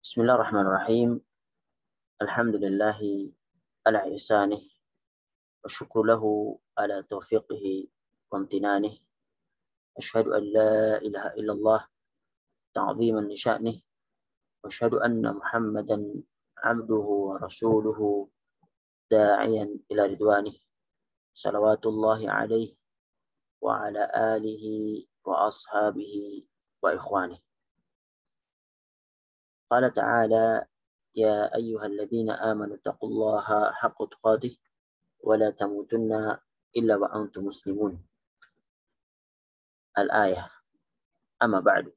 Bismillahirrahmanirrahim. Alhamdulillahi ala ihsanih wa syukru lahu ala taufiqihi wa amtinanih. Asyhadu an la ilaha illallah ta'ziman li sya'nih wa asyhadu anna Muhammadan abduhu wa rasuluhu da'iyan ila ridwanih. Salawatullahi alaihi wa ala alihi wa ashabihi wa ikhwanih. Qala ta'ala ya ayyuhalladzina amanu taqullaha haqqa tuqatih wa la tamutunna illa wa antum muslimun. Al-ayah. Amma ba'du.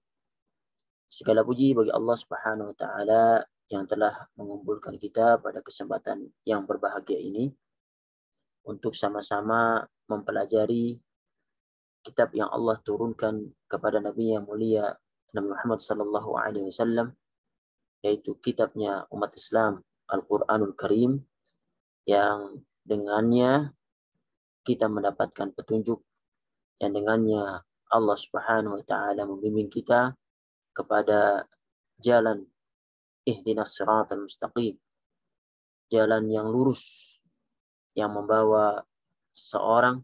Segala puji bagi Allah Subhanahu wa taala yang telah mengumpulkan kita pada kesempatan yang berbahagia ini untuk sama-sama mempelajari kitab yang Allah turunkan kepada Nabi yang mulia Nabi Muhammad sallallahu alaihi wasallam, yaitu kitabnya umat Islam, Al-Quranul Karim, yang dengannya kita mendapatkan petunjuk, yang dengannya Allah Subhanahu wa taala membimbing kita kepada jalan ihdinas siratal mustaqim, jalan yang lurus yang membawa seseorang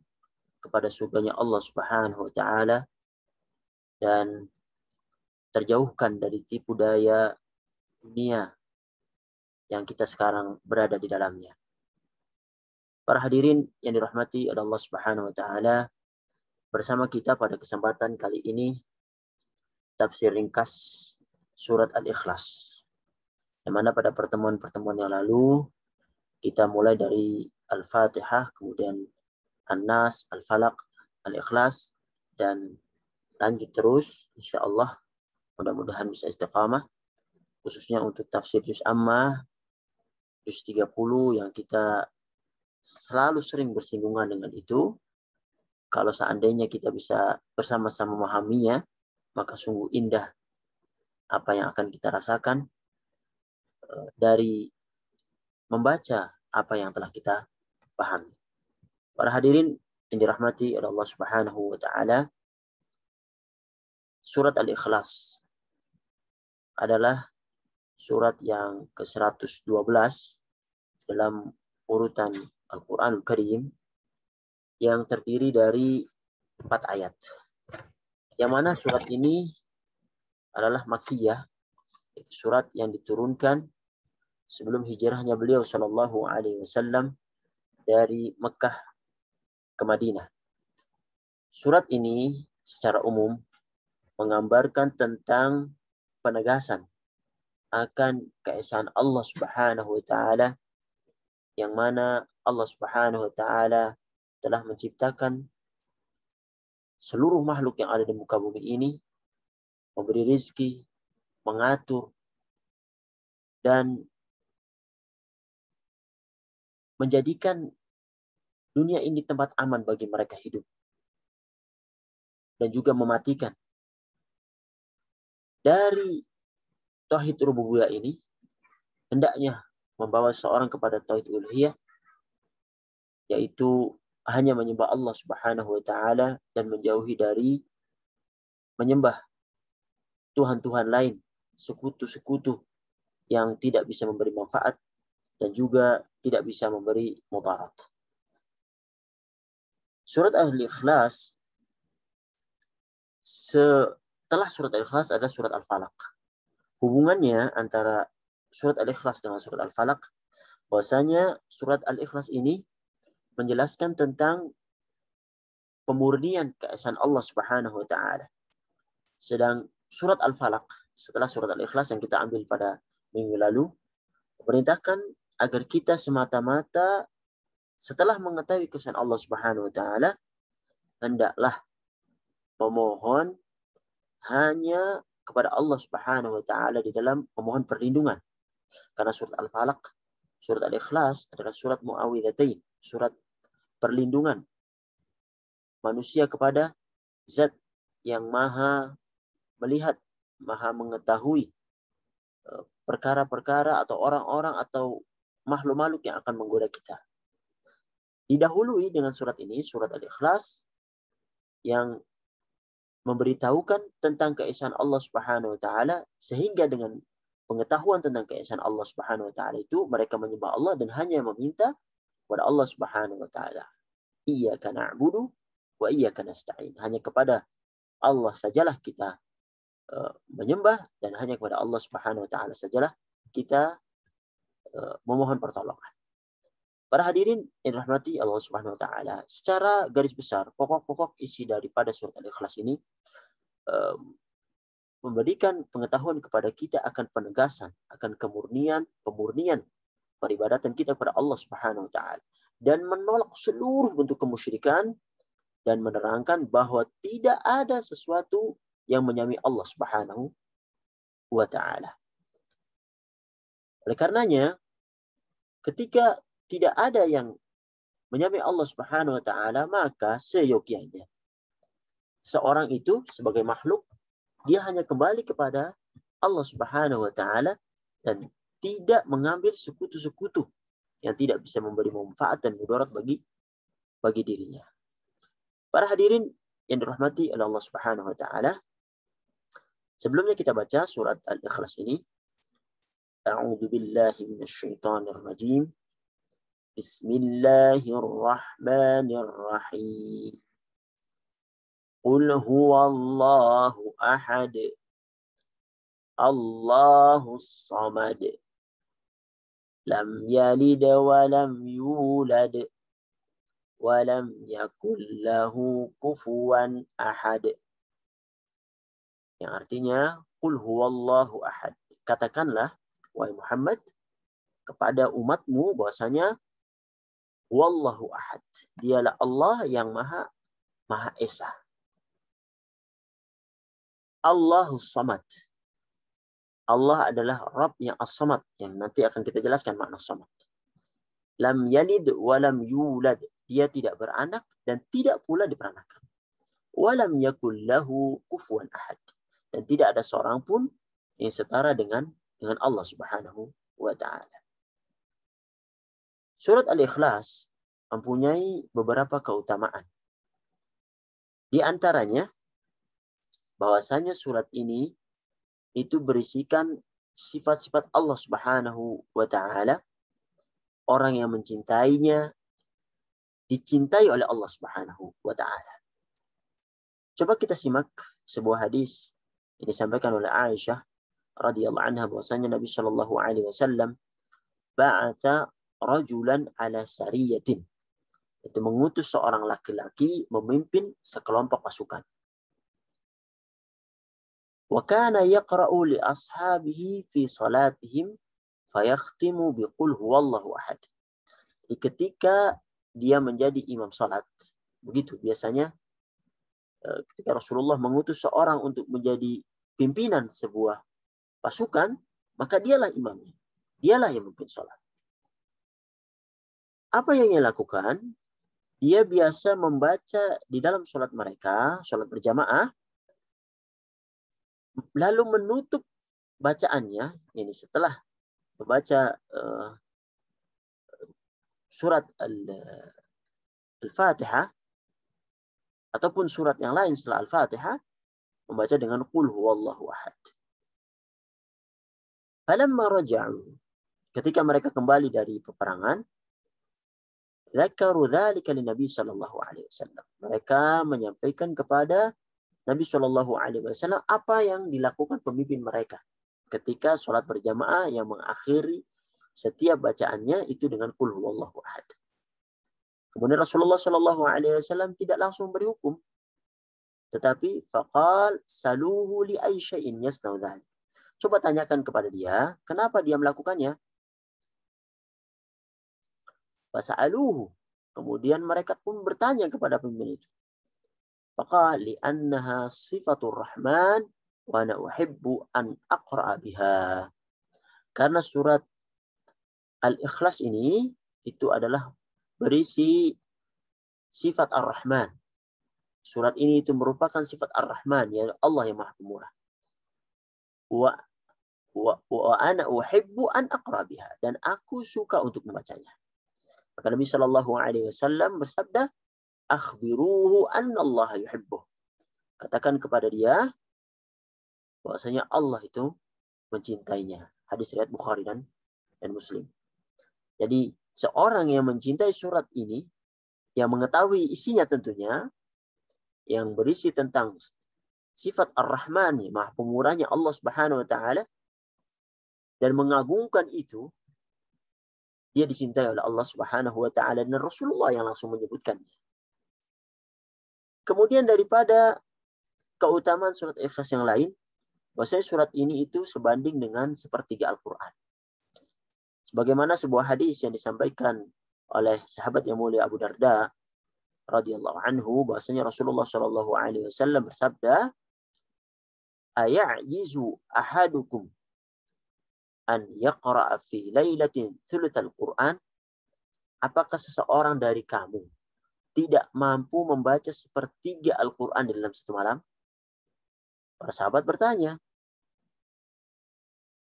kepada surganya Allah Subhanahu wa taala dan terjauhkan dari tipu daya dunia yang kita sekarang berada di dalamnya. Para hadirin yang dirahmati oleh Allah Subhanahu wa taala, bersama kita pada kesempatan kali ini tafsir ringkas surat Al-Ikhlas. Yang mana pada pertemuan-pertemuan yang lalu kita mulai dari Al-Fatihah, kemudian An-Nas, Al-Falaq, Al-Ikhlas, dan lanjut terus insyaallah, mudah-mudahan bisa istiqamah, khususnya untuk tafsir juz Ammah, juz 30 yang kita selalu sering bersinggungan dengan itu. Kalau seandainya kita bisa bersama-sama memahaminya, maka sungguh indah apa yang akan kita rasakan dari membaca apa yang telah kita pahami. Para hadirin yang dirahmati oleh Allah Subhanahu wa taala, surat Al-Ikhlas adalah surat yang ke-112 dalam urutan Al-Quranul Karim, yang terdiri dari 4 ayat. Yang mana surat ini adalah Makkiyah, surat yang diturunkan sebelum hijrahnya beliau sallallahu alaihi wasallam dari Mekah ke Madinah. Surat ini secara umum menggambarkan tentang penegasan akan keesaan Allah Subhanahu wa taala, yang mana Allah Subhanahu wa taala telah menciptakan seluruh makhluk yang ada di muka bumi ini, memberi rizki, mengatur, dan menjadikan dunia ini tempat aman bagi mereka hidup, dan juga mematikan. Dari tauhid rububiyah ini hendaknya membawa seorang kepada tauhid uluhiyah, yaitu hanya menyembah Allah Subhanahu wa taala dan menjauhi dari menyembah tuhan-tuhan lain, sekutu-sekutu yang tidak bisa memberi manfaat dan juga tidak bisa memberi mudarat. Surat Al-Ikhlas, setelah surat Al-Ikhlas adalah surat Al-Falaq. Hubungannya antara surat Al-Ikhlas dengan surat Al-Falaq, bahwasanya surat Al-Ikhlas ini menjelaskan tentang pemurnian keesaan Allah Subhanahu wa taala. Sedang surat Al-Falaq, setelah surat Al-Ikhlas yang kita ambil pada minggu lalu, memerintahkan agar kita semata-mata setelah mengetahui keesaan Allah Subhanahu wa taala, hendaklah memohon hanya kepada Allah Subhanahu wa taala di dalam memohon perlindungan. Karena surat Al-Falaq, surat Al-Ikhlas adalah surat muawwidzatain, surat perlindungan manusia kepada zat yang maha melihat, maha mengetahui perkara-perkara atau orang-orang atau makhluk-makhluk yang akan menggoda kita. Didahului dengan surat ini, surat Al-Ikhlas, yang memberitahukan tentang keesaan Allah Subhanahu wa taala, sehingga dengan pengetahuan tentang keesaan Allah Subhanahu wa taala itu mereka menyembah Allah dan hanya meminta kepada Allah Subhanahu wa taala. Iyyaka na'budu wa iyyaka nasta'in. Hanya kepada Allah sajalah kita menyembah dan hanya kepada Allah Subhanahu wa taala sajalah kita memohon pertolongan. Para hadirin yang dirahmati Allah Subhanahu wa taala, secara garis besar pokok-pokok isi daripada surat Al-Ikhlas ini memberikan pengetahuan kepada kita akan penegasan, akan pemurnian peribadatan kita kepada Allah Subhanahu wa taala dan menolak seluruh bentuk kemusyrikan dan menerangkan bahwa tidak ada sesuatu yang menyamai Allah Subhanahu wa taala. Oleh karenanya, ketika tidak ada yang menyamai Allah Subhanahu wa taala, maka seyogyanya seorang itu sebagai makhluk dia hanya kembali kepada Allah Subhanahu wa taala dan tidak mengambil sekutu-sekutu yang tidak bisa memberi manfaat dan mudarat bagi dirinya. Para hadirin yang dirahmati oleh Allah Subhanahu wa taala, sebelumnya kita baca surat Al-Ikhlas ini. A'udzu billahi minasyaitonir rajim. Bismillahirrahmanirrahim. Qul huwallahu ahad. Allahus samad. Lam yalid wa lam yulad wa lam yakul lahu kufuwan ahad. Yang artinya qul huwallahu ahad. Katakanlah wahai Muhammad kepada umatmu bahwasanya wallahu ahad. Dialah Allah yang Maha Esa. Allahus samad. Allah adalah Rabb yang as-samad, yang nanti akan kita jelaskan makna samad. Lam yalid wa lam yulad. Dia tidak beranak dan tidak pula diperanakan. Wa lam yakul lahu kufuwan ahad. Dan tidak ada seorang pun yang setara dengan Allah Subhanahu wa taala. Surat Al-Ikhlas mempunyai beberapa keutamaan. Di antaranya bahwasanya surat ini itu berisikan sifat-sifat Allah Subhanahu wa taala. Orang yang mencintainya dicintai oleh Allah Subhanahu wa taala. Coba kita simak sebuah hadis yang disampaikan oleh Aisyah radhiyallahu anha bahwasanya Nabi sallallahu alaihi wasallam ba'atha rajulan ala sariyatin. Itu mengutus seorang laki-laki memimpin sekelompok pasukan. Wa kana yaqra'u li ashabihi fi salatihim fayakhtimu biqul huwallahu ahad. Jadi ketika dia menjadi imam salat, begitu biasanya ketika Rasulullah mengutus seorang untuk menjadi pimpinan sebuah pasukan, maka dialah imamnya. Dialah yang memimpin salat. Apa yang dia lakukan? Dia biasa membaca di dalam salat mereka, salat berjamaah, lalu menutup bacaannya, ini setelah membaca surat Al-Fatihah ataupun surat yang lain setelah Al-Fatihah, membaca dengan qul huwallahu ahad. Falamma raja'u, ketika mereka kembali dari peperangan, dzakaru dzalika lin-nabi sallallahu alaihi wasallam. Mereka menyampaikan kepada Nabi Shallallahu Alaihi Wasallam apa yang dilakukan pemimpin mereka ketika sholat berjamaah yang mengakhiri setiap bacaannya itu dengan qul huwallahu ahad. Kemudian Rasulullah Shallallahu Alaihi Wasallam tidak langsung beri hukum, tetapi faqal saluhu li ayyi syai'in yasna'u dzalik. Coba tanyakan kepada dia kenapa dia melakukannya. Fasa'aluhu. Kemudian mereka pun bertanya kepada pemimpin itu. Faqala li'annaha sifatur rahman wa ana uhibbu an aqra'a biha. Karena surat Al-Ikhlas ini itu adalah berisi sifat Ar-Rahman. Surat ini itu merupakan sifat Ar-Rahman, ya Allah yang Maha Pemurah. Wa ana uhibbu an aqra'a biha, dan aku suka untuk membacanya. Maka Nabi sallallahu alaihi wasallam bersabda, akhbiruhu anna Allah yuhibbuh. Katakan kepada dia bahwasanya Allah itu mencintainya. Hadis riwayat Bukhari dan Muslim. Jadi seorang yang mencintai surat ini, yang mengetahui isinya tentunya, yang berisi tentang sifat Ar-Rahman, Maha Pemurahnya Allah Subhanahu wa taala, dan mengagungkan itu, dia dicintai oleh Allah Subhanahu wa taala dan Rasulullah yang langsung menyebutkannya. Kemudian daripada keutamaan surat Ikhlas yang lain, bahwasanya surat ini itu sebanding dengan sepertiga Al-Qur'an. Sebagaimana sebuah hadis yang disampaikan oleh sahabat yang mulia Abu Darda radhiyallahu anhu, bahwasanya Rasulullah shallallahu alaihi wasallam bersabda, "Ayajizu ahadukum an yaqra'a fi lailatin thulutsal Qur'an?" Apakah seseorang dari kamu tidak mampu membaca sepertiga Al-Qur'an dalam satu malam? Para sahabat bertanya,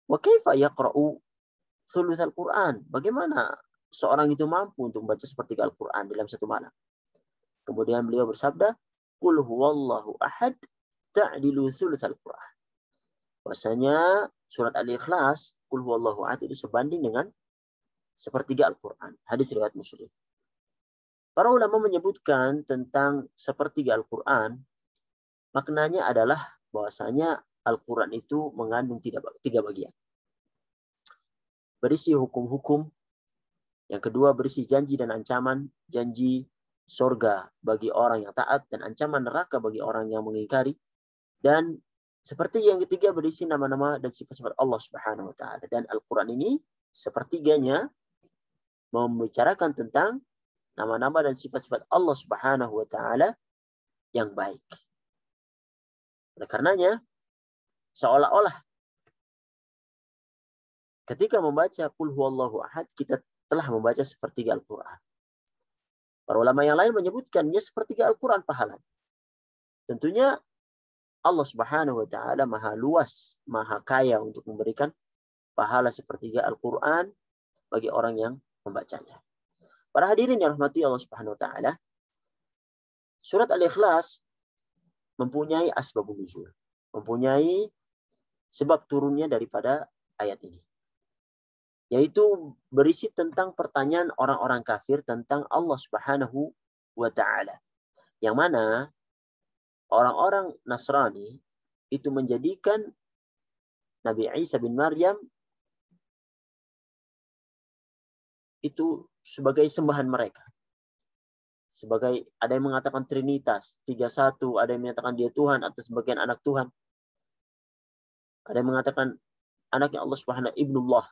"Wa kaifa yaqra'u thulutsal Qur'an?" Bagaimana seorang itu mampu untuk membaca sepertiga Al-Qur'an dalam satu malam? Kemudian beliau bersabda, "Qul huwallahu ahad ta'dilu thulutsal Qur'an." Bahwasanya surat Al-Ikhlas, Qul huwallahu ahad, itu sebanding dengan sepertiga Al-Qur'an. Hadis riwayat Muslim. Para ulama menyebutkan tentang sepertiga Al-Qur'an, maknanya adalah bahwasanya Al-Qur'an itu mengandung tiga bagian. Berisi hukum-hukum, yang kedua berisi janji dan ancaman, janji surga bagi orang yang taat dan ancaman neraka bagi orang yang mengingkari, dan seperti yang ketiga berisi nama-nama dan sifat-sifat Allah Subhanahu wa taala. Dan Al-Qur'an ini sepertiganya membicarakan tentang nama-nama dan sifat-sifat Allah Subhanahu wa taala yang baik. Oleh karenanya, seolah-olah ketika membaca Qul huwallahu ahad, kita telah membaca sepertiga Al-Qur'an. Para ulama yang lain menyebutkannya sepertiga Al-Qur'an pahala. Tentunya Allah Subhanahu wa taala maha luas, maha kaya untuk memberikan pahala sepertiga Al-Qur'an bagi orang yang membacanya. Para hadirin yang rahmati Allah Subhanahu wa taala, surat Al-Ikhlas mempunyai asbabun nuzul, mempunyai sebab turunnya daripada ayat ini, yaitu berisi tentang pertanyaan orang-orang kafir tentang Allah Subhanahu wa taala, yang mana orang-orang Nasrani itu menjadikan Nabi Isa bin Maryam itu sebagai sembahan mereka. Sebagai, ada yang mengatakan Trinitas, 3-1, ada yang menyatakan dia Tuhan atau sebagian anak Tuhan. Ada yang mengatakan anaknya Allah Subhanahu Ibnullah.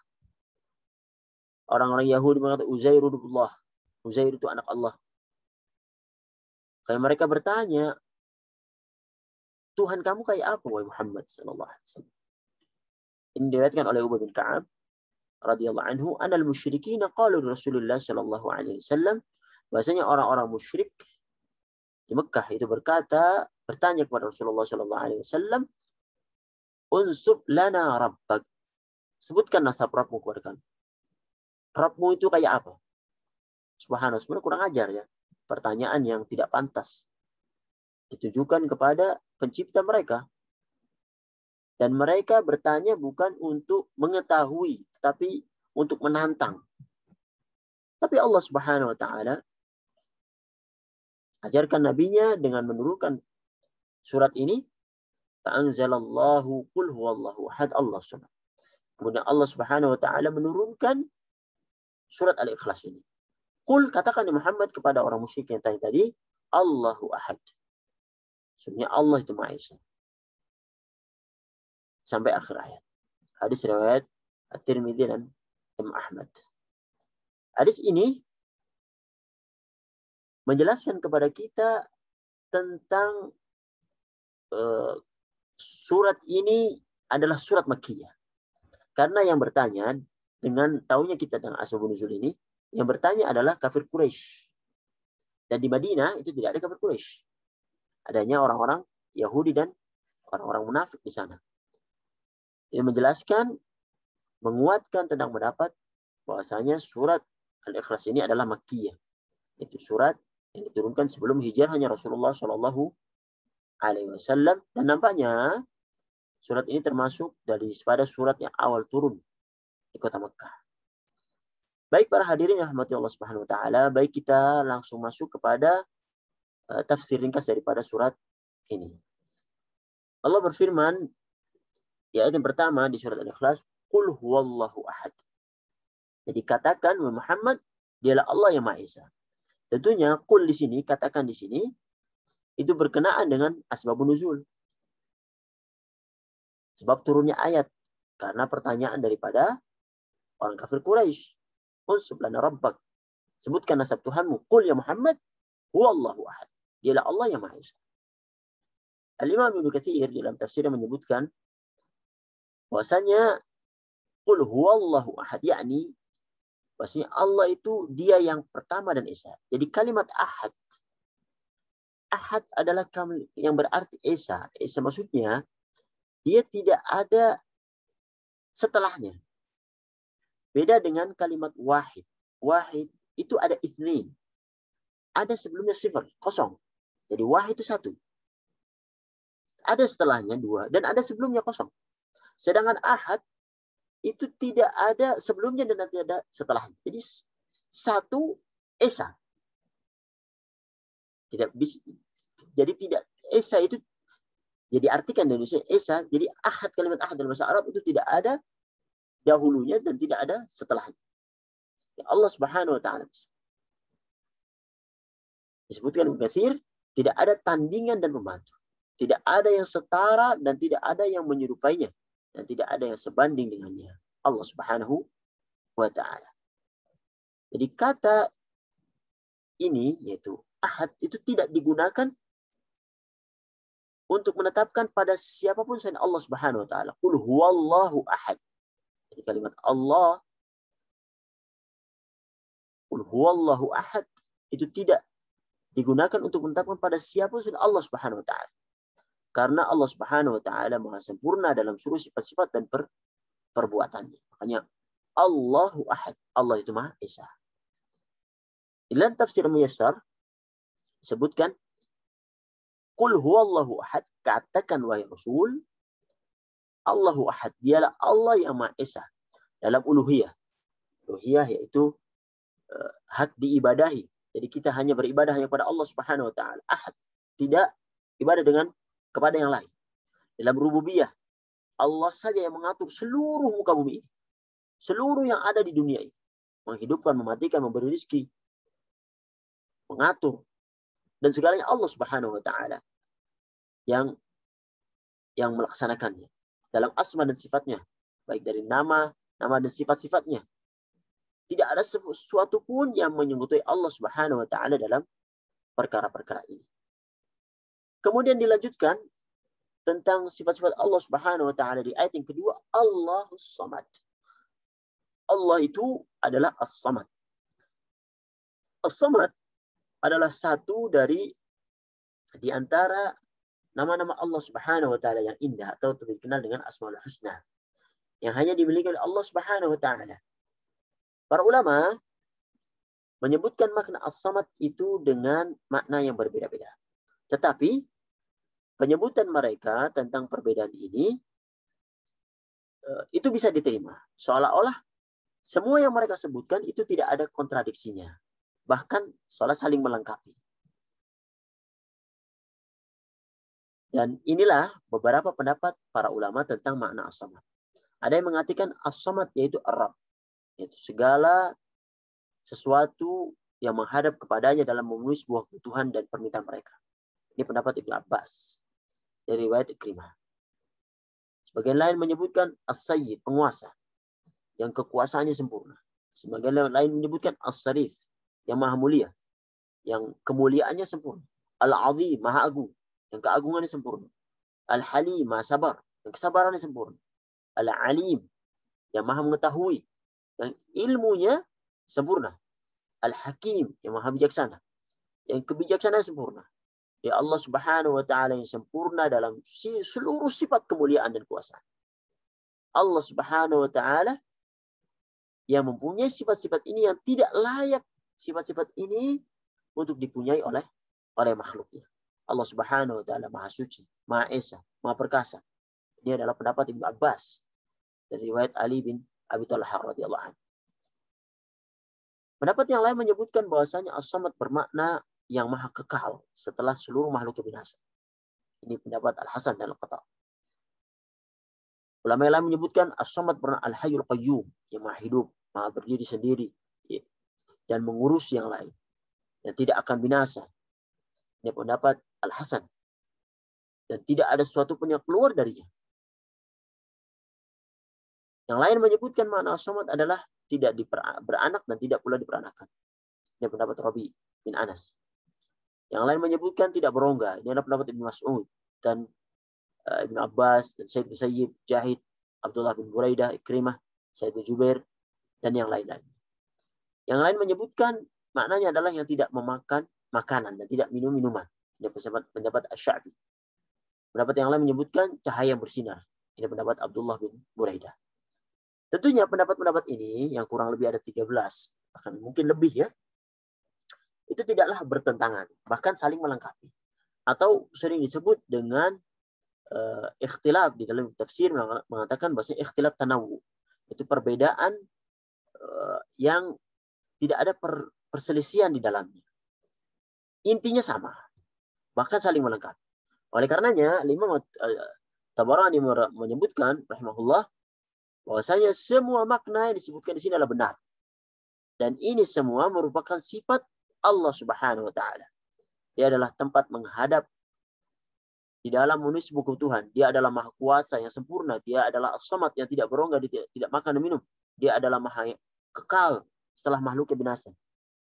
Orang-orang Yahudi mengatakan Uzair ibnullah. Uzair itu anak Allah. Kayak mereka bertanya, Tuhan kamu kayak apa, wahai Muhammad sallallahu alaihi wasallam? Ini diriwayatkan oleh Ubay bin Ka'ab radhiyallahu anhu, anal musyrikin qalu Rasulullah sallallahu alaihi wasallam, bahasanya orang-orang musyrik di Mekah itu bertanya kepada Rasulullah sallallahu alaihi wasallam, unsub lana rabbak, sebutkan nasab Rabbmu kepada kami. Rabbmu itu kayak apa? Subhanallah, sebenarnya kurang ajar ya. Pertanyaan yang tidak pantas ditujukan kepada pencipta mereka. Dan mereka bertanya bukan untuk mengetahui, tetapi untuk menantang. Tapi Allah Subhanahu wa taala ajarkan nabinya dengan menurunkan surat ini, Ta'anzalallahu qul huwallahu ahad, Allah Subhanahu. Kemudian Allah Subhanahu wa taala menurunkan surat Al-Ikhlas ini. Qul, katakan Muhammad kepada orang musyrik yang tadi, Allahu ahad. Sebenarnya Allah itu Maha Esa. Sampai akhir ayat. Hadis riwayat At-Tirmidzi dan Imam Ahmad. Hadis ini menjelaskan kepada kita tentang surat ini adalah surat Makkiyah. Karena yang bertanya, dengan tahunya kita tentang asbabun nuzul ini, yang bertanya adalah kafir Quraisy. Dan di Madinah itu tidak ada kafir Quraisy. Adanya orang-orang Yahudi dan orang-orang munafik di sana. Ini menjelaskan, menguatkan tentang pendapat bahwasanya surat Al-Ikhlas ini adalah Makkiyah. Itu surat yang diturunkan sebelum hijrahnya Rasulullah Shallallahu Alaihi Wasallam, dan nampaknya surat ini termasuk pada surat yang awal turun di kota Mekah. Baik para hadirin yang rahmati Allah Subhanahu wa taala, baik kita langsung masuk kepada tafsir ringkas daripada surat ini. Allah berfirman di ayat yang pertama di surat Al-Ikhlas, "Qul huwallahu ahad." Jadi katakan Muhammad, dialah Allah yang Maha Esa. Tentunya qul di sini, katakan di sini itu berkenaan dengan asbabun nuzul. Sebab turunnya ayat karena pertanyaan daripada orang kafir Quraisy. Unsub lana rabbak. Sebutkan nasab Tuhanmu. Qul ya Muhammad, huwallahu ahad. Dialah Allah yang Maha Esa. Al-Imam Ibnu Katsir dalam tafsirnya menyebutkan bahwasanya qul huwallahu ahad, yakni bahwasanya Allah itu dia yang pertama dan esa. Jadi kalimat ahad, ahad adalah yang berarti esa. Esa maksudnya dia tidak ada setelahnya. Beda dengan kalimat wahid. Wahid itu ada itsnin. Ada sebelumnya sifar, kosong. Jadi wahid itu satu. Ada setelahnya dua dan ada sebelumnya kosong. Sedangkan ahad itu tidak ada sebelumnya dan tidak ada setelahnya. Jadi satu esa. Tidak bisa. Jadi tidak esa itu jadi artikan di Indonesia esa. Jadi ahad, kalimat ahad dalam bahasa Arab itu tidak ada dahulunya dan tidak ada setelahnya. Allah Subhanahu wa taala disebutkan Ibnu Katsir, tidak ada tandingan dan pembantu. Tidak ada yang setara dan tidak ada yang menyerupainya dan tidak ada yang sebanding dengannya. Allah Subhanahu wa taala. Jadi kata ini yaitu ahad itu tidak digunakan untuk menetapkan pada siapapun selain Allah Subhanahu wa taala. Qul huwallahu ahad. Jadi kalimat Allah, qul huwallahu ahad, itu tidak digunakan untuk menetapkan pada siapapun selain Allah Subhanahu wa taala. Karena Allah Subhanahu wa taala Maha sempurna dalam seluruh sifat-sifat dan perbuatannya. Makanya Allahu ahad. Allah itu Maha Esa. Dalam tafsir Muyassar disebutkan qul huwallahu ahad, katakan wahai Rasul, Allahu ahad, dialah Allah yang Maha Esa dalam uluhiyah. Uluhiyah yaitu hak diibadahi. Jadi kita hanya beribadah hanya kepada Allah Subhanahu wa taala. Ahad, tidak ibadah kepada yang lain. Dalam rububiyah, Allah saja yang mengatur seluruh muka bumi ini. Seluruh yang ada di dunia ini. Menghidupkan, mematikan, memberi rezeki, mengatur. Dan segalanya Allah Subhanahu wa taala yang melaksanakannya. Dalam asma dan sifatnya. Baik dari nama dan sifat-sifatnya. Tidak ada sesuatu pun yang menyebutai Allah Subhanahu wa taala dalam perkara-perkara ini. Kemudian dilanjutkan tentang sifat-sifat Allah Subhanahu wa taala di ayat yang kedua, Allahus Samad. Allah itu adalah As-Samad. As-Samad adalah satu di antara nama-nama Allah Subhanahu wa taala yang indah atau dikenal dengan Asmaul Husna yang hanya dimiliki oleh Allah Subhanahu wa taala. Para ulama menyebutkan makna As-Samad itu dengan makna yang berbeda-beda. Tetapi penyebutan mereka tentang perbedaan ini itu bisa diterima. Seolah-olah semua yang mereka sebutkan itu tidak ada kontradiksinya. Bahkan seolah saling melengkapi. Dan inilah beberapa pendapat para ulama tentang makna As-Samad. Ada yang mengatakan As-Samad yaitu Ar-Rabb. Yaitu segala sesuatu yang menghadap kepadanya dalam memenuhi sebuah kebutuhan dan permintaan mereka. Ini pendapat Ibnu Abbas dari riwayat Ikrimah. Sebagian lain menyebutkan As-Sayyid, penguasa, yang kekuasaannya sempurna. Sebagian lain menyebutkan As-Sarif, yang maha mulia, yang kemuliaannya sempurna. Al-Azim, maha agung, yang keagungannya sempurna. Al-Halim, maha sabar, yang kesabarannya sempurna. Al-Alim, yang maha mengetahui, yang ilmunya sempurna. Al-Hakim, yang maha bijaksana, yang kebijaksanaan sempurna. Ya Allah Subhanahu wa taala yang sempurna dalam seluruh sifat kemuliaan dan kuasa. Allah Subhanahu wa taala yang mempunyai sifat-sifat ini yang tidak layak sifat-sifat ini untuk dipunyai oleh makhluknya. Allah Subhanahu wa taala Maha Suci, Maha Esa, Maha Perkasa. Ini adalah pendapat Ibnu Abbas dari riwayat Ali bin Abi Talha radhiyallahu anhu. Pendapat yang lain menyebutkan bahwasanya As-Samad bermakna yang maha kekal setelah seluruh makhluk binasa. Ini pendapat Al-Hasan dan Al-Qata'. Ulama yang lain menyebutkan As-Samad bermakna Al-Hayyul Qayyum, yang maha hidup, maha berdiri sendiri, dan mengurus yang lain, yang tidak akan binasa. Ini pendapat Al-Hasan. Dan tidak ada sesuatu pun yang keluar darinya. Yang lain menyebutkan makna As-Samad adalah tidak beranak dan tidak pula diperanakan. Ini pendapat Rabi bin Anas. Yang lain menyebutkan tidak berongga. Ini adalah pendapat Ibnu Mas'ud dan Ibnu Abbas dan Said bin Sayyib, Jahid, Abdullah bin Buraidah, Ikrimah, Said bin Jubair, dan yang lain-lain. Yang lain menyebutkan maknanya adalah yang tidak memakan makanan dan tidak minum minuman. Ini pendapat Asy-Sya'bi. Pendapat yang lain menyebutkan cahaya yang bersinar. Ini pendapat Abdullah bin Buraidah. Tentunya pendapat-pendapat ini yang kurang lebih ada 13, bahkan mungkin lebih ya, itu tidaklah bertentangan, bahkan saling melengkapi. Atau sering disebut dengan ikhtilaf di dalam tafsir mengatakan bahwasanya ikhtilaf tanawwu. Itu perbedaan yang tidak ada perselisihan di dalamnya. Intinya sama, bahkan saling melengkapi. Oleh karenanya, Imam Tabarani menyebutkan rahimahullah bahwasanya semua makna yang disebutkan di sini adalah benar. Dan ini semua merupakan sifat Allah Subhanahu wa taala. Dia adalah tempat menghadap di dalam menulis buku Tuhan. Dia adalah maha kuasa yang sempurna. Dia adalah As-Samad yang tidak berongga, tidak makan dan minum. Dia adalah maha kekal setelah makhluknya binasa.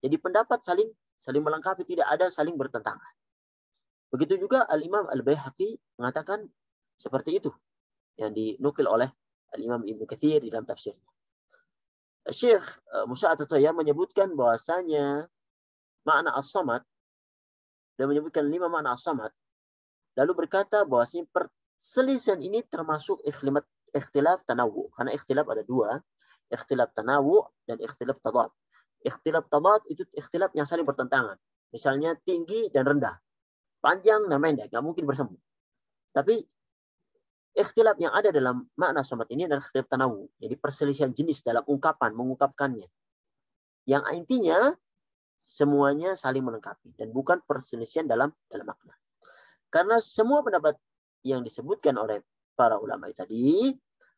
Jadi pendapat saling melengkapi, tidak ada saling bertentangan. Begitu juga Al-Imam Al-Baihaqi mengatakan seperti itu yang dinukil oleh Al-Imam Ibnu Katsir di dalam tafsirnya. Syekh Musa At-Tayyib menyebutkan bahwasanya makna As-Samad, dia menyebutkan 5 makna As-Samad, lalu berkata bahwasanya perselisihan ini termasuk ikhtilaf tanawwu. Karena ikhtilaf ada 2, ikhtilaf tanawwu dan ikhtilaf tadad. Ikhtilaf tadad itu ikhtilaf yang saling bertentangan. Misalnya tinggi dan rendah, panjang dan pendek, nggak mungkin bersemu. Tapi ikhtilaf yang ada dalam makna As-Samad ini adalah ikhtilaf tanawwu. Jadi perselisihan jenis dalam ungkapan, mengungkapkannya. Yang intinya semuanya saling melengkapi dan bukan perselisihan dalam makna. Karena semua pendapat yang disebutkan oleh para ulama tadi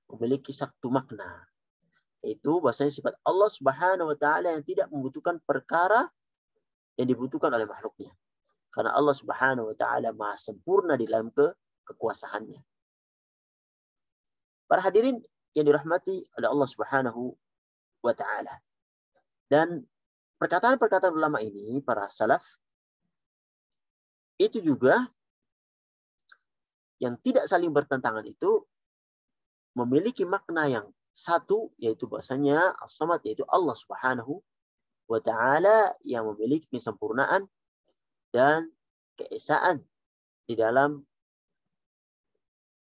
memiliki satu makna. Yaitu bahasanya sifat Allah Subhanahu wa taala yang tidak membutuhkan perkara yang dibutuhkan oleh makhluknya. Karena Allah Subhanahu wa taala maha sempurna di dalam kekuasaannya. Para hadirin yang dirahmati oleh Allah Subhanahu wa taala. Dan perkataan-perkataan ulama ini, para salaf, itu juga yang tidak saling bertentangan itu memiliki makna yang satu, yaitu bahasanya As-Samad, yaitu Allah Subhanahu wa taala yang memiliki kesempurnaan dan keesaan di dalam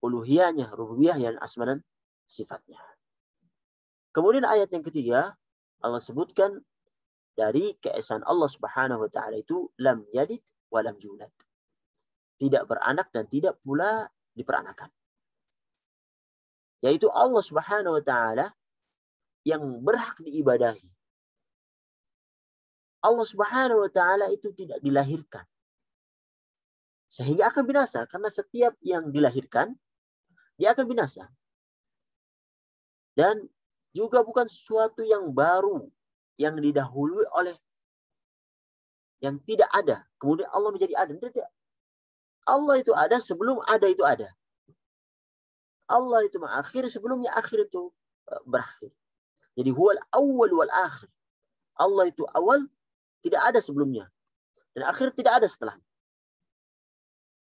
uluhiyahnya, rububiyah dan asma dan sifatnya. Kemudian ayat yang ketiga, Allah sebutkan dari keesaan Allah Subhanahu wa taala itu lam yalid wa lam yulad. Tidak beranak dan tidak pula diperanakan. Yaitu Allah Subhanahu wa taala yang berhak diibadahi. Allah Subhanahu wa taala itu tidak dilahirkan. Sehingga akan binasa karena setiap yang dilahirkan dia akan binasa. Dan juga bukan sesuatu yang baru yang didahului oleh yang tidak ada. Kemudian Allah menjadi ada. Tidak. Allah itu ada sebelum ada itu ada. Allah itu akhir sebelumnya akhir itu berakhir. Jadi huwal awwal wal akhir. Allah itu awal, tidak ada sebelumnya. Dan akhir tidak ada setelahnya.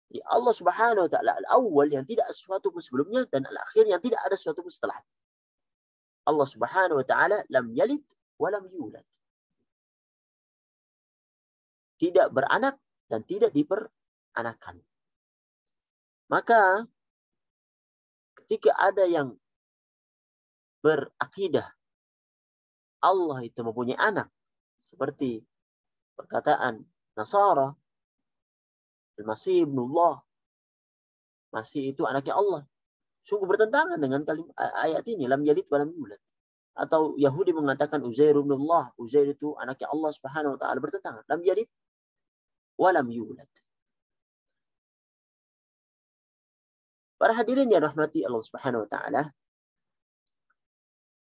Jadi Allah Subhanahu wa taala al-awwal yang tidak ada sesuatu pun sebelumnya dan al-akhir yang tidak ada sesuatu pun setelahnya. Allah Subhanahu wa taala lam yalid wa lam yulad. Tidak beranak dan tidak diperanakan. Maka ketika ada yang berakidah Allah itu mempunyai anak, seperti perkataan Nasara, Al-Masih ibnullah, Masih itu anaknya Allah. Sungguh bertentangan dengan ayat ini, lam yalid wa lam yulad. atau Yahudi mengatakan Uzair ibn Allah, Uzair itu anaknya Allah Subhanahu wa taala, bertentangan. Lam yalid wa lam yulad. Para hadirin yang rahmati Allah Subhanahu wa taala,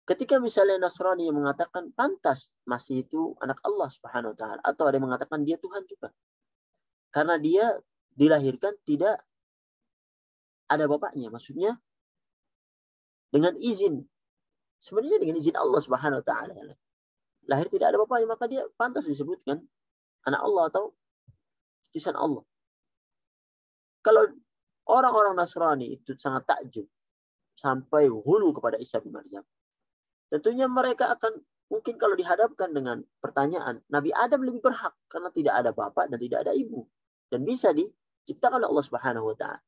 ketika misalnya Nasrani yang mengatakan pantas Masih itu anak Allah Subhanahu wa taala, atau ada yang mengatakan dia Tuhan juga. Karena dia dilahirkan tidak ada bapaknya, maksudnya dengan izin. Sebenarnya dengan izin Allah Subhanahu wa taala. Lahir tidak ada bapaknya, maka dia pantas disebutkan anak Allah atau titisan Allah. Kalau orang-orang Nasrani itu sangat takjub sampai hulu kepada Isa bin Maryam, tentunya mereka akan mungkin kalau dihadapkan dengan pertanyaan, Nabi Adam lebih berhak karena tidak ada bapak dan tidak ada ibu dan bisa diciptakan oleh Allah Subhanahu wa taala.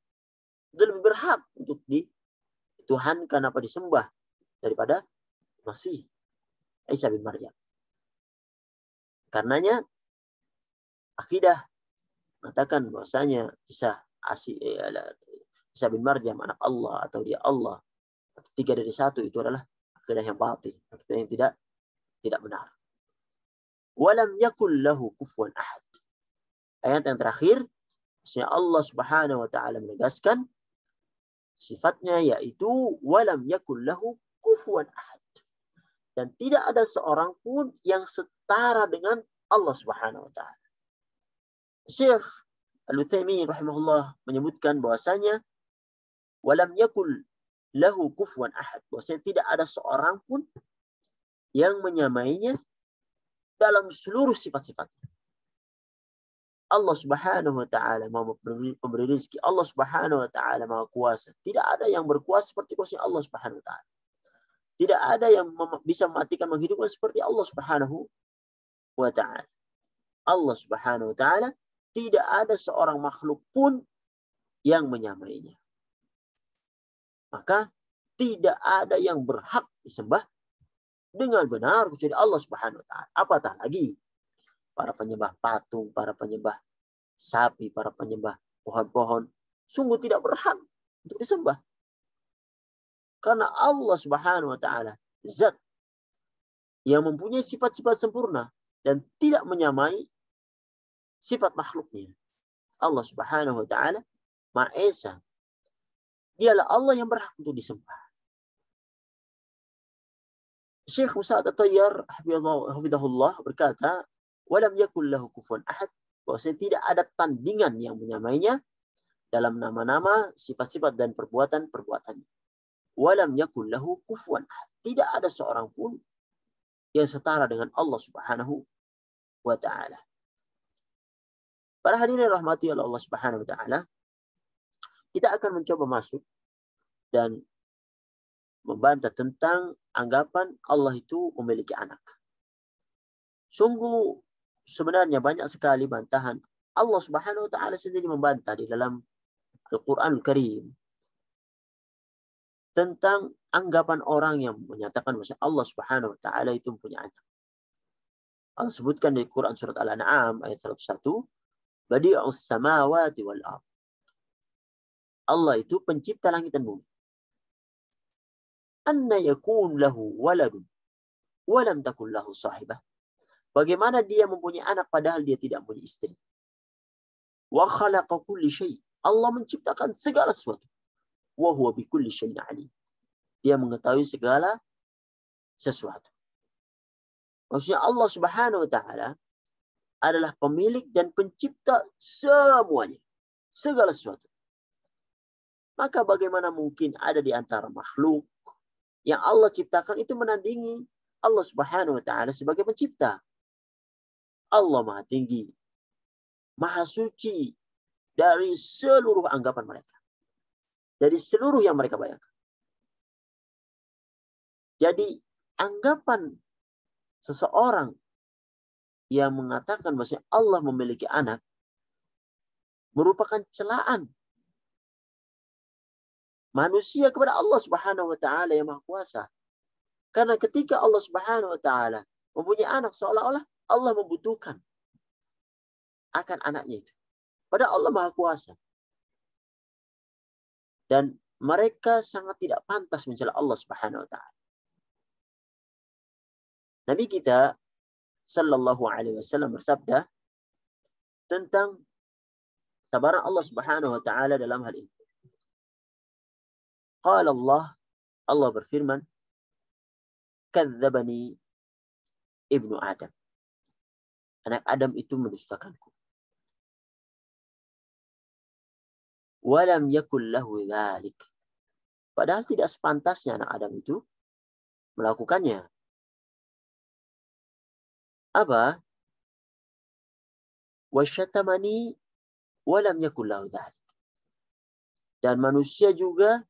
Dia lebih berhak untuk dituhankan apa disembah daripada Masih Isa bin Maryam. Karenanya akidah mengatakan bahwasanya Isa bin Maryam anak Allah atau dia Allah atau 3 dari 1 itu adalah akidah yang batil, akidah yang tidak benar. Walam yakul lahu kufuwan ahad. Ayat yang terakhir, Allah Subhanahu wa taala menegaskan sifatnya yaitu walam yakul lahu kufuwan ahad. Dan tidak ada seorang pun yang setara dengan Allah Subhanahu wa taala. Syekh Al-Utsaimin rahimahullah menyebutkan bahwasanya walam yakul lahu kufuwan ahad, bahwasanya tidak ada seorang pun yang menyamainya dalam seluruh sifat-sifatnya. Allah Subhanahu wa taala Maha pemberi rezeki, Allah Subhanahu wa taala Maha kuasa. Tidak ada yang berkuasa seperti kuasa Allah Subhanahu wa taala. Tidak ada yang bisa mematikan, menghidupkan seperti Allah Subhanahu wa taala. Allah Subhanahu wa taala tidak ada seorang makhluk pun yang menyamainya. Maka tidak ada yang berhak disembah dengan benar kecuali Allah Subhanahu wa taala. Apatah lagi para penyembah patung, para penyembah sapi, para penyembah pohon-pohon, sungguh tidak berhak untuk disembah. Karena Allah Subhanahu wa taala zat yang mempunyai sifat-sifat sempurna dan tidak menyamai sifat makhluknya. Allah Subhanahu wa taala Maha Esa. Dialah Allah yang berhak untuk disembah. Syekh Musa At-Tayyar hafizahullah berkata, "Walam yakul lahu kufuwan ahad." Bahwasanya tidak ada tandingan yang menyamainya dalam nama-nama, sifat-sifat dan perbuatan-perbuatannya. Walam yakul lahu kufuwan ahad. Tidak ada seorang pun yang setara dengan Allah Subhanahu wa taala. Para hadirin rahmati Allah Subhanahu wa taala, kita akan mencoba masuk dan membantah tentang anggapan Allah itu memiliki anak. Sungguh sebenarnya banyak sekali bantahan. Allah Subhanahu wa taala sendiri membantah di dalam Al-Qur'anul Karim tentang anggapan orang yang menyatakan bahwa Allah Subhanahu wa taala itu mempunyai anak. Allah sebutkan di Quran surat Al-An'am ayat 101, Badi'us samawati wal ardh. Allah itu pencipta langit dan bumi. Anna yakun lahu waladun wa lam takun lahu sahibah. Bagaimana dia mempunyai anak padahal dia tidak mempunyai istri? Wa khalaqa kulli syai'. Allah menciptakan segala sesuatu. Wa huwa bi kulli syai'in alim. Dia mengetahui segala sesuatu. Maksudnya Allah Subhanahu wa taala adalah pemilik dan pencipta semuanya. Segala sesuatu. Maka bagaimana mungkin ada di antara makhluk yang Allah ciptakan itu menandingi Allah Subhanahu wa taala sebagai pencipta? Allah Maha Tinggi, Maha Suci dari seluruh anggapan mereka. Dari seluruh yang mereka bayangkan. Jadi anggapan seseorang yang mengatakan bahwa Allah memiliki anak merupakan celaan manusia kepada Allah Subhanahu wa taala yang Maha Kuasa. Karena ketika Allah Subhanahu wa taala mempunyai anak, seolah-olah Allah membutuhkan akan anaknya itu. Padahal Allah Maha Kuasa. Dan mereka sangat tidak pantas mencela Allah Subhanahu wa taala. Nabi kita sallallahu alaihi wasallam bersabda tentang sabaran Allah Subhanahu wa taala dalam hal ini. Qala Allah berfirman, "Kadzdzabani ibnu Adam." Anak Adam itu mendustakanku. Walam yakul lahu dzalik. Padahal tidak sepantasnya anak Adam itu melakukannya. Apa? Wasyatamani walam yakul lahu dzalik. Dan manusia juga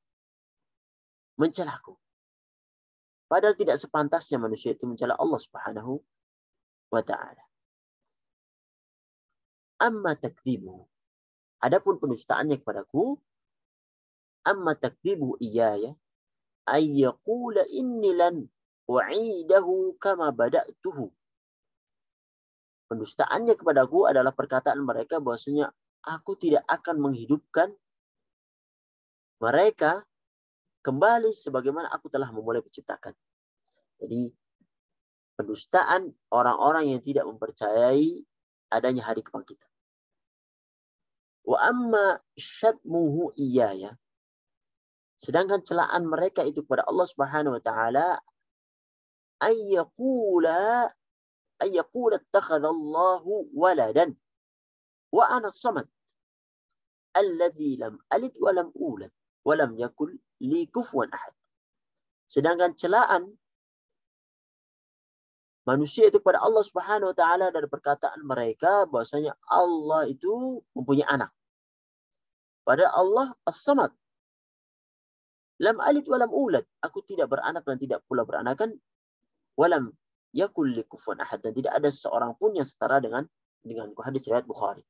mencelaku. Padahal tidak sepantasnya manusia itu mencela Allah Subhanahu wa taala. Amma takdzibu. Adapun pendustaannya kepadaku, amma takdzibu iyaya ay yaqula inni lan u'idahu kama bada'tuhu. Pendustaannya kepadaku adalah perkataan mereka bahwasanya aku tidak akan menghidupkan mereka kembali sebagaimana aku telah memulai menciptakan. Jadi pendustaan orang-orang yang tidak mempercayai adanya hari kebangkitan. Wa amma syatmuhu iyaya. Sedangkan celaan mereka itu kepada Allah Subhanahu wa taala ayyaqula ittakhadallahu waladan wa ana as-samad alladzi lam alid wa lam ulad wa lam yakul li kufuwan ahad. Sedangkan celaan manusia itu kepada Allah Subhanahu wa taala dari perkataan mereka bahwasanya Allah itu mempunyai anak. Padahal Allah As-Samad. Lam alid wa lam ulad. Aku tidak beranak dan tidak pula beranakan. Walam yakul li kufuwan ahad. Dan tidak ada seorang pun yang setara dengan hadis riwayat Bukhari.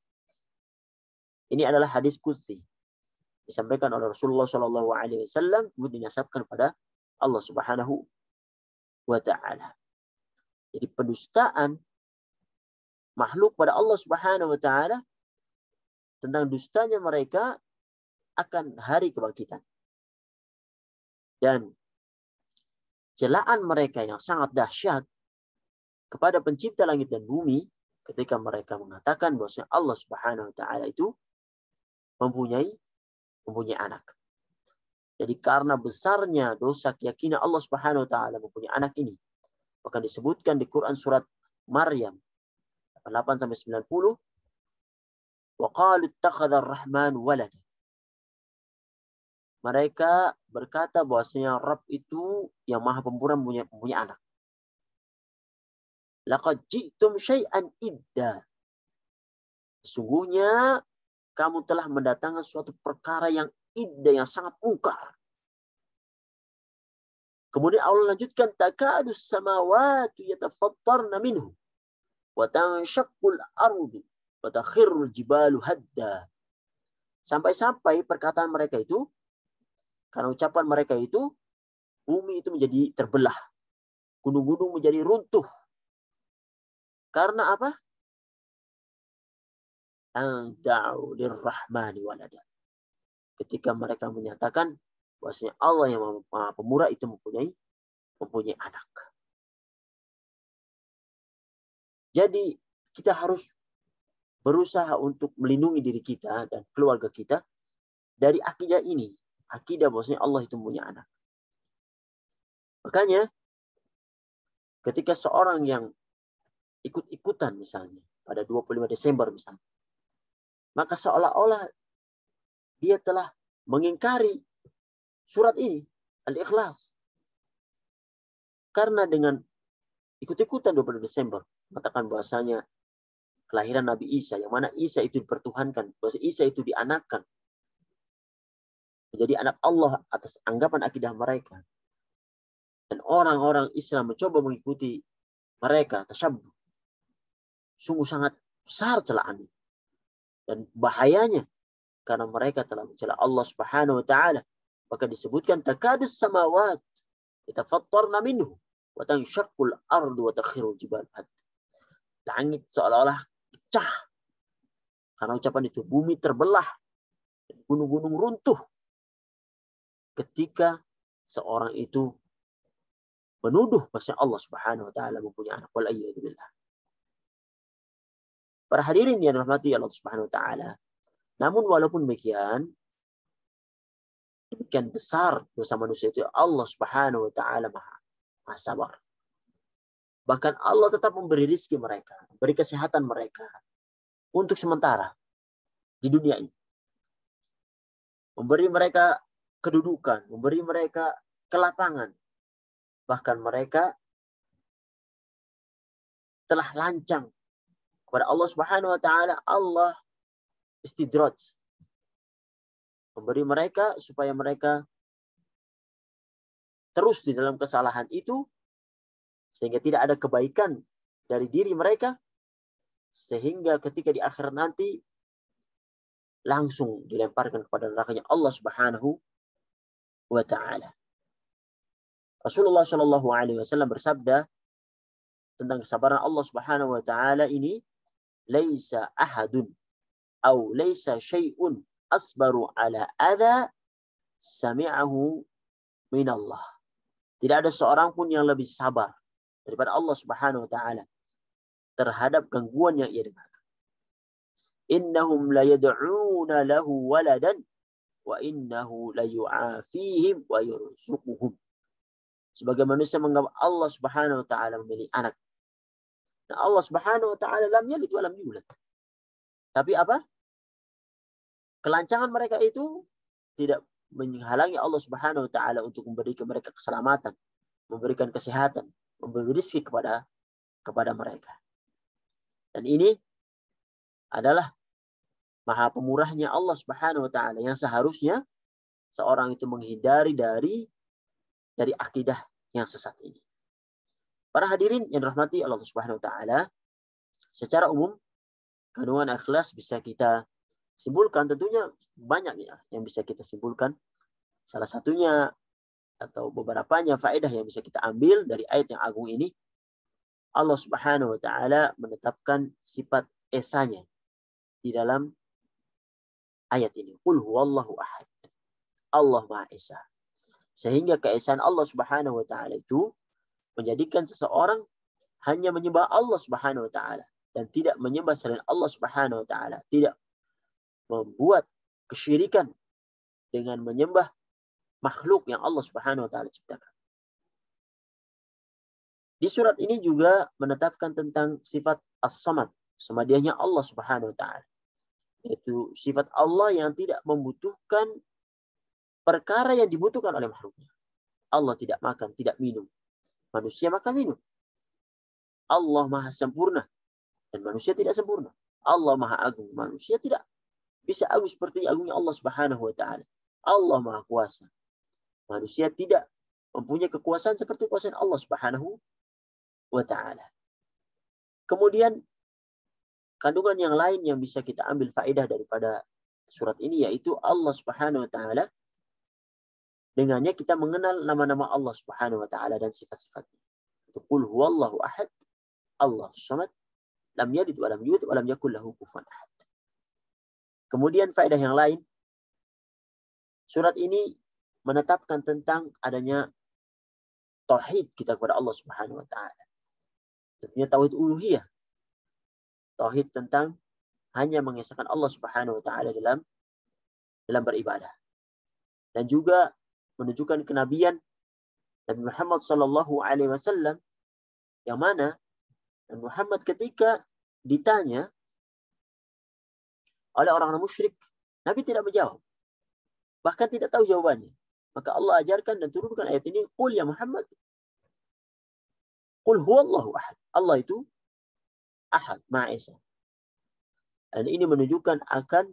Ini adalah hadis qudsi. Disampaikan oleh Rasulullah SAW kemudian dinasabkan pada Allah Subhanahu wa taala. Jadi pendustaan makhluk pada Allah Subhanahu wa taala tentang dustanya mereka akan hari kebangkitan. Dan celaan mereka yang sangat dahsyat kepada pencipta langit dan bumi ketika mereka mengatakan bahwasanya Allah Subhanahu wa taala itu mempunyai anak. Jadi karena besarnya dosa keyakinan Allah Subhanahu wa taala mempunyai anak ini, bahkan disebutkan di Quran surat Maryam 8-90, wa qalu ittakhadha ar-rahman walada. Mereka berkata bahwasanya Rabb itu yang Maha Pemurah mempunyai anak. Laqad ji'tum syai'an idda. Sesungguhnya kamu telah mendatangkan suatu perkara yang idda, yang sangat mungkar. Kemudian Allah lanjutkan, takadus samawati yatafattarna minhu wa tanshaqqul ardu wa takhirrul jibalu hadda. Sampai-sampai perkataan mereka itu, karena ucapan mereka itu, bumi itu menjadi terbelah. Gunung-gunung menjadi runtuh. Karena apa? Anda'u lirrahmani walada. Ketika mereka menyatakan bahwasanya Allah yang Maha Pemurah itu mempunyai anak. Jadi kita harus berusaha untuk melindungi diri kita dan keluarga kita dari akidah ini. Akidah bahwasanya Allah itu mempunyai anak. Makanya ketika seorang yang ikut-ikutan misalnya pada 25 Desember misalnya, maka seolah-olah dia telah mengingkari surat ini, Al-Ikhlas. Karena dengan ikut-ikutan 20 Desember, mengatakan bahwasanya kelahiran Nabi Isa, yang mana Isa itu dipertuhankan, bahwa Isa itu dianakkan, menjadi anak Allah atas anggapan akidah mereka. Dan orang-orang Islam mencoba mengikuti mereka, tasyabbuh. Sungguh sangat besar celaan dan bahayanya, karena mereka telah mencela Allah Subhanahu wa taala. Maka disebutkan takadus samawat yatafattarna minhu wa tanshaqqul ardu wa takhirul jibal had. Langit seolah-olah pecah karena ucapan itu, bumi terbelah, gunung-gunung runtuh ketika seorang itu menuduh bahwa Allah Subhanahu wa taala mempunyai anak. Wal a'yadu billah. Para hadirin yang dirahmati Allah Subhanahu wa taala. Namun walaupun demikian besar dosa manusia itu, Allah Subhanahu wa taala maha sabar. Bahkan Allah tetap memberi rizki mereka, memberi kesehatan mereka untuk sementara di dunia ini. Memberi mereka kedudukan, memberi mereka kelapangan. Bahkan mereka telah lancang kepada Allah Subhanahu wa taala. Allah istidraj, memberi mereka supaya mereka terus di dalam kesalahan itu, sehingga tidak ada kebaikan dari diri mereka, sehingga ketika di akhirat nanti langsung dilemparkan kepada nerakanya Allah Subhanahu wa taala. Rasulullah Shallallahu alaihi wasallam bersabda tentang kesabaran Allah Subhanahu wa taala ini, laisa ahadun atau laisa syai'un asbaru ala adza sami'ahu min Allah. Tidak ada seorang pun yang lebih sabar daripada Allah Subhanahu wa taala terhadap gangguan yang ia dengarkan. Innahum la yad'una lahu waladan wa innahu la yu'afihim wa yurzuquhum. Sebagai manusia menganggap Allah Subhanahu wa taala memiliki anak. Nah, Allah Subhanahu wa taala lam yalid wa lam yulad. Tapi apa? Kelancangan mereka itu tidak menghalangi Allah Subhanahu wa taala untuk memberikan mereka keselamatan, memberikan kesehatan, memberi rezeki kepada mereka. Dan ini adalah maha pemurahnya Allah Subhanahu wa taala yang seharusnya seorang itu menghindari dari akidah yang sesat ini. Para hadirin yang dirahmati Allah Subhanahu wa taala, secara umum kandungan ikhlas bisa kita simpulkan, tentunya banyak ya yang bisa kita simpulkan. Salah satunya atau beberapanya faedah yang bisa kita ambil dari ayat yang agung ini, Allah Subhanahu wa taala menetapkan sifat esanya di dalam ayat ini. Qul huwallahu ahad. Allah Maha Esa. Sehingga keesaan Allah Subhanahu wa taala itu menjadikan seseorang hanya menyembah Allah Subhanahu wa taala dan tidak menyembah selain Allah Subhanahu wa taala, tidak membuat kesyirikan dengan menyembah makhluk yang Allah Subhanahu wa taala ciptakan. Di surat ini juga menetapkan tentang sifat as-samad, semadiahnya Allah Subhanahu wa taala. Yaitu sifat Allah yang tidak membutuhkan perkara yang dibutuhkan oleh makhluknya. Allah tidak makan, tidak minum. Manusia makan minum. Allah Maha sempurna dan manusia tidak sempurna. Allah Maha agung, manusia tidak bisa agung seperti agungnya Allah Subhanahu wa taala. Allah Maha kuasa. Manusia tidak mempunyai kekuasaan seperti kekuasaan Allah Subhanahu wa taala. Kemudian kandungan yang lain yang bisa kita ambil faedah daripada surat ini, yaitu Allah Subhanahu wa taala, dengannya kita mengenal nama-nama Allah Subhanahu wa taala dan sifat-sifatnya. Qul huwallahu ahad, Allah samad, lam yalid wa lam yulad wa lam yakul lahu kufuwan ahad. Kemudian faedah yang lain, surat ini menetapkan tentang adanya tauhid kita kepada Allah Subhanahu wa taala. Tentunya tauhid uluhiyah. Tauhid tentang hanya mengesahkan Allah Subhanahu wa taala dalam beribadah. Dan juga menunjukkan kenabian Nabi Muhammad sallallahu alaihi wasallam, yang mana Nabi Muhammad ketika ditanya oleh orang-orang musyrik, Nabi tidak menjawab. Bahkan tidak tahu jawabannya. Maka Allah ajarkan dan turunkan ayat ini, Qul ya Muhammad, Qul huwallahu ahad. Allah itu ahad, Maha Esa. Dan ini menunjukkan akan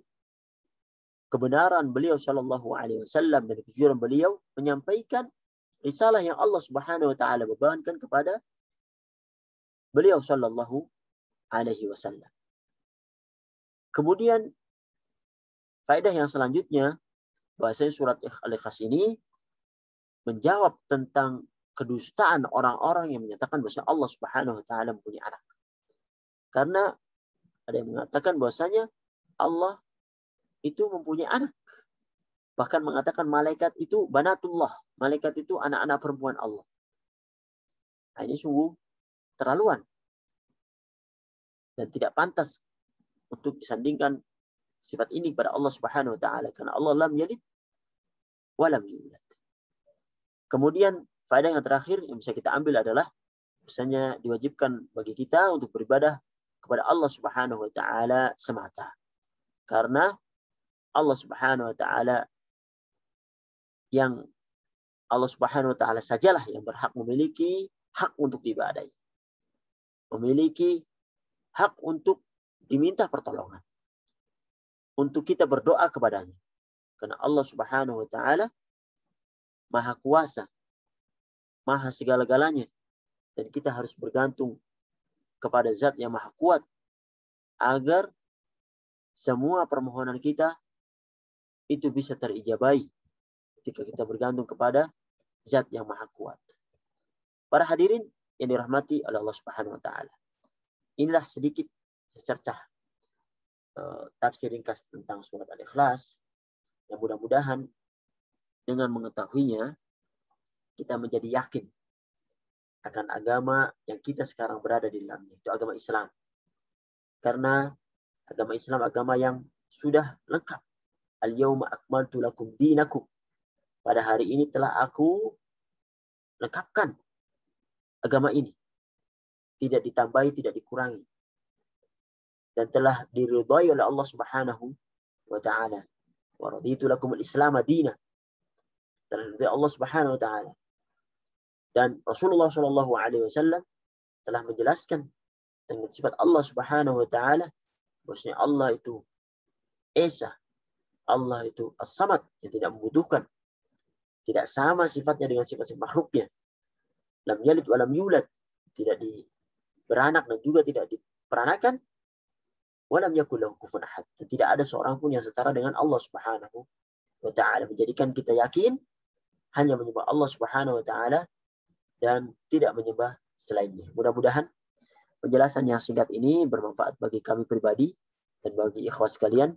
kebenaran beliau sallallahu alaihi wasallam dan kejujuran beliau menyampaikan risalah yang Allah Subhanahu wa taala bebankan kepada beliau sallallahu alaihi wasallam. Kemudian faedah yang selanjutnya, bahasanya surat Al-Ikhlas ini menjawab tentang kedustaan orang-orang yang menyatakan bahwa Allah Subhanahu wa taala mempunyai anak. Karena ada yang mengatakan bahwasanya Allah itu mempunyai anak. Bahkan mengatakan malaikat itu banatullah, malaikat itu anak-anak perempuan Allah. Nah, ini sungguh terlaluan dan tidak pantas untuk disandingkan sifat ini pada Allah Subhanahu wa taala, karena Allah lam yalid wa lam yulad. Kemudian faedah yang terakhir yang bisa kita ambil adalah misalnya diwajibkan bagi kita untuk beribadah kepada Allah Subhanahu wa taala semata. Karena Allah Subhanahu wa taala sajalah yang berhak memiliki hak untuk diibadahi. Memiliki hak untuk diminta pertolongan. Untuk kita berdoa kepadanya. Karena Allah Subhanahu wa taala Maha kuasa, Maha segala-galanya, dan kita harus bergantung kepada Zat yang Maha kuat agar semua permohonan kita itu bisa terijabahi ketika kita bergantung kepada Zat yang Maha kuat. Para hadirin yang dirahmati oleh Allah Subhanahu wa taala. Inilah sedikit secercah tafsir ringkas tentang surat Al-Ikhlas, yang mudah-mudahan dengan mengetahuinya kita menjadi yakin akan agama yang kita sekarang berada di dalamnya, itu agama Islam. Karena agama Islam agama yang sudah lengkap. Al-yawma akmaltu lakum dinakum. Pada hari ini telah aku lengkapkan agama ini. Tidak ditambahi, tidak dikurangi. Dan telah diridhai oleh Allah Subhanahu wa taala. Wa raditu lakum al-Islam madina. Telah diridhai Allah Subhanahu wa taala. Dan Rasulullah Shallallahu alaihi wasallam telah menjelaskan dengan sifat Allah Subhanahu wa taala, bahwasanya Allah itu Esa, Allah itu As-Samad, yang tidak membutuhkan. Tidak sama sifatnya dengan sifat-sifat makhluknya. Lam yalid wa lam yulad, tidak beranak dan juga tidak diperanakan. Wa lam yakul lahu kufuwan ahad. Dan tidak ada seorang pun yang setara dengan Allah Subhanahu wa taala. Menjadikan kita yakin hanya menyembah Allah Subhanahu wa taala dan tidak menyembah selainnya. Mudah-mudahan penjelasan yang singkat ini bermanfaat bagi kami pribadi dan bagi ikhwah sekalian.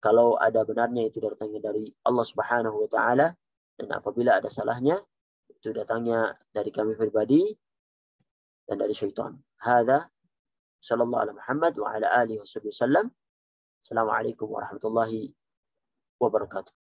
Kalau ada benarnya itu datangnya dari Allah Subhanahu wa taala, dan apabila ada salahnya itu datangnya dari kami pribadi dan dari syaitan. Hadza sallallahu alaihi Muhammad wa ala alihi wasallam. Assalamualaikum warahmatullahi wabarakatuh.